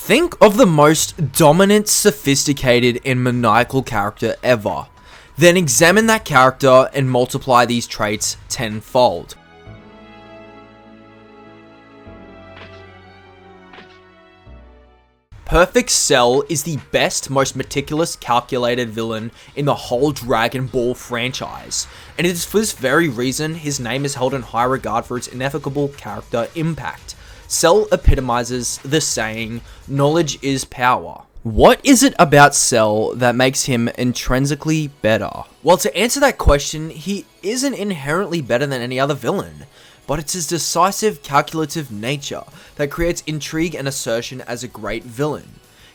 Think of the most dominant, sophisticated, and maniacal character ever. Then examine that character and multiply these traits tenfold. Perfect Cell is the best, most meticulous, calculated villain in the whole Dragon Ball franchise, and it is for this very reason his name is held in high regard for its ineffable character impact. Cell epitomizes the saying, knowledge is power. What is it about Cell that makes him intrinsically better? Well, to answer that question, he isn't inherently better than any other villain, but it's his decisive, calculative nature that creates intrigue and assertion as a great villain.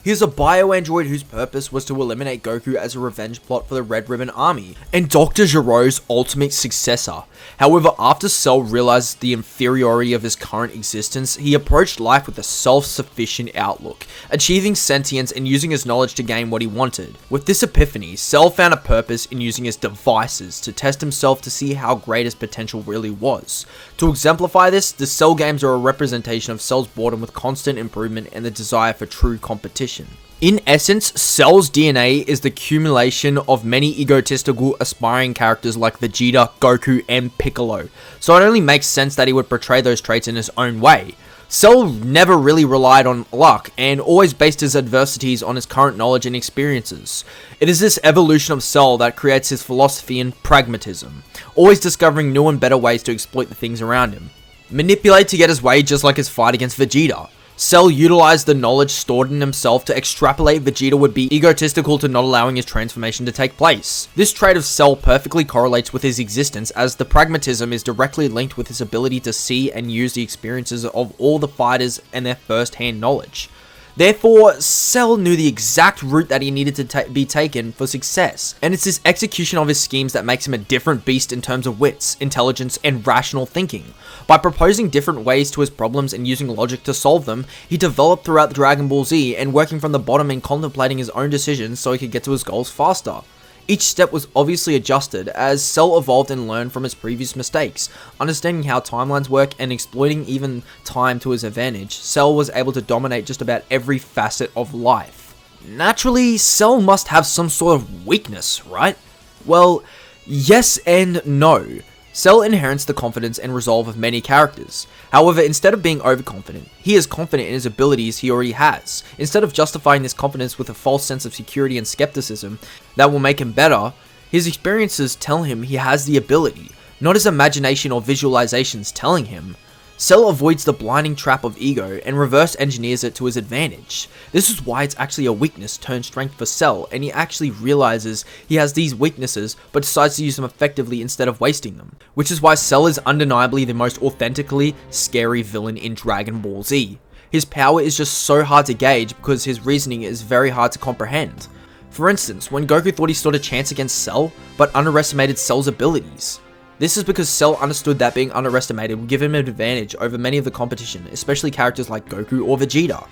He is a bio-android whose purpose was to eliminate Goku as a revenge plot for the Red Ribbon Army, and Dr. Gero's ultimate successor. However, after Cell realized the inferiority of his current existence, he approached life with a self-sufficient outlook, achieving sentience and using his knowledge to gain what he wanted. With this epiphany, Cell found a purpose in using his devices to test himself to see how great his potential really was. To exemplify this, the Cell games are a representation of Cell's boredom with constant improvement and the desire for true competition. In essence, Cell's DNA is the accumulation of many egotistical, aspiring characters like Vegeta, Goku, and Piccolo, so it only makes sense that he would portray those traits in his own way. Cell never really relied on luck, and always based his adversities on his current knowledge and experiences. It is this evolution of Cell that creates his philosophy and pragmatism, always discovering new and better ways to exploit the things around him. Manipulate to get his way, just like his fight against Vegeta. Cell utilized the knowledge stored in himself to extrapolate Vegeta would be egotistical to not allowing his transformation to take place. This trait of Cell perfectly correlates with his existence, as the pragmatism is directly linked with his ability to see and use the experiences of all the fighters and their first-hand knowledge. Therefore, Cell knew the exact route that he needed to be taken for success, and it's this execution of his schemes that makes him a different beast in terms of wits, intelligence, and rational thinking. By proposing different ways to his problems and using logic to solve them, he developed throughout the Dragon Ball Z and working from the bottom and contemplating his own decisions so he could get to his goals faster. Each step was obviously adjusted as Cell evolved and learned from his previous mistakes. Understanding how timelines work and exploiting even time to his advantage, Cell was able to dominate just about every facet of life. Naturally, Cell must have some sort of weakness, right? Well, yes and no. Cell inherits the confidence and resolve of many characters. However, instead of being overconfident, he is confident in his abilities he already has. Instead of justifying this confidence with a false sense of security and skepticism that will make him better, his experiences tell him he has the ability, not his imagination or visualizations telling him. Cell avoids the blinding trap of ego and reverse engineers it to his advantage. This is why it's actually a weakness turned strength for Cell, and he actually realizes he has these weaknesses but decides to use them effectively instead of wasting them. Which is why Cell is undeniably the most authentically scary villain in Dragon Ball Z. His power is just so hard to gauge because his reasoning is very hard to comprehend. For instance, when Goku thought he stood a chance against Cell, but underestimated Cell's abilities. This is because Cell understood that being underestimated would give him an advantage over many of the competition, especially characters like Goku or Vegeta.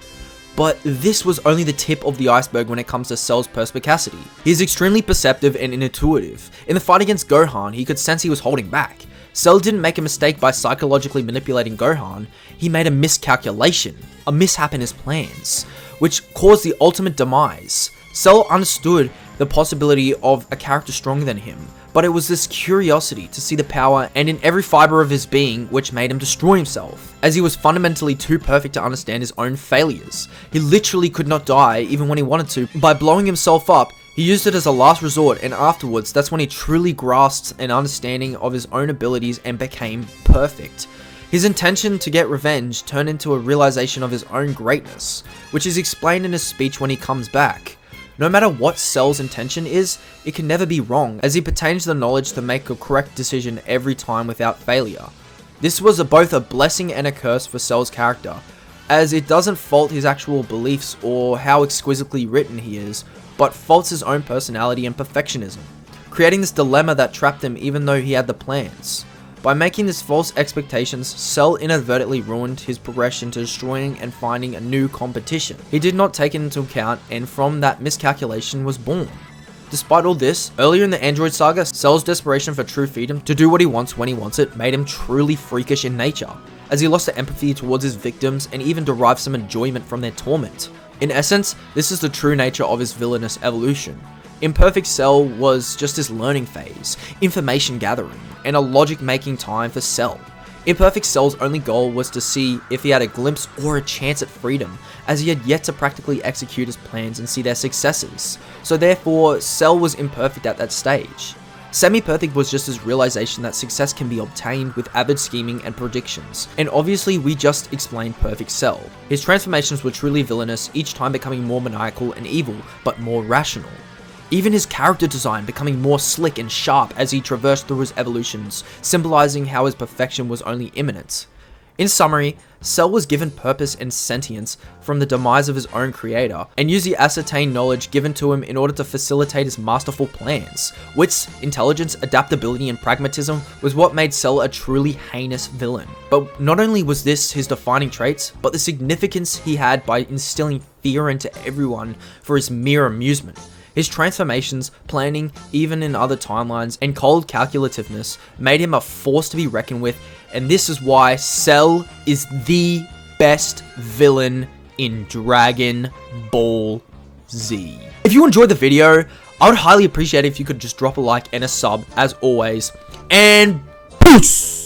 But this was only the tip of the iceberg when it comes to Cell's perspicacity. He is extremely perceptive and intuitive. In the fight against Gohan, he could sense he was holding back. Cell didn't make a mistake by psychologically manipulating Gohan, he made a miscalculation, a mishap in his plans, which caused the ultimate demise. Cell understood the possibility of a character stronger than him, but it was this curiosity to see the power and in every fiber of his being which made him destroy himself, as he was fundamentally too perfect to understand his own failures. He literally could not die even when he wanted to. By blowing himself up, he used it as a last resort, and afterwards, that's when he truly grasped an understanding of his own abilities and became perfect. His intention to get revenge turned into a realization of his own greatness, which is explained in his speech when he comes back. No matter what Cell's intention is, it can never be wrong, as he pertains the knowledge to make a correct decision every time without failure. This was both a blessing and a curse for Cell's character, as it doesn't fault his actual beliefs or how exquisitely written he is, but faults his own personality and perfectionism, creating this dilemma that trapped him even though he had the plans. By making these false expectations, Cell inadvertently ruined his progression to destroying and finding a new competition. He did not take it into account, and from that miscalculation was born. Despite all this, earlier in the Android saga, Cell's desperation for true freedom to do what he wants when he wants it made him truly freakish in nature. as he lost the empathy towards his victims and even derived some enjoyment from their torment. In essence, this is the true nature of his villainous evolution. Imperfect Cell was just his learning phase, information gathering, and a logic-making time for Cell. Imperfect Cell's only goal was to see if he had a glimpse or a chance at freedom, as he had yet to practically execute his plans and see their successes. So therefore, Cell was imperfect at that stage. Semi-perfect was just his realization that success can be obtained with avid scheming and predictions. And obviously we just explained Perfect Cell. His transformations were truly villainous, each time becoming more maniacal and evil, but more rational. Even his character design becoming more slick and sharp as he traversed through his evolutions, symbolizing how his perfection was only imminent. In summary, Cell was given purpose and sentience from the demise of his own creator, and used the ascertained knowledge given to him in order to facilitate his masterful plans. Wits, intelligence, adaptability, and pragmatism was what made Cell a truly heinous villain. But not only was this his defining traits, but the significance he had by instilling fear into everyone for his mere amusement. His transformations, planning, even in other timelines, and cold calculativeness made him a force to be reckoned with, and this is why Cell is the best villain in Dragon Ball Z. If you enjoyed the video, I would highly appreciate it if you could just drop a like and a sub, as always, and peace!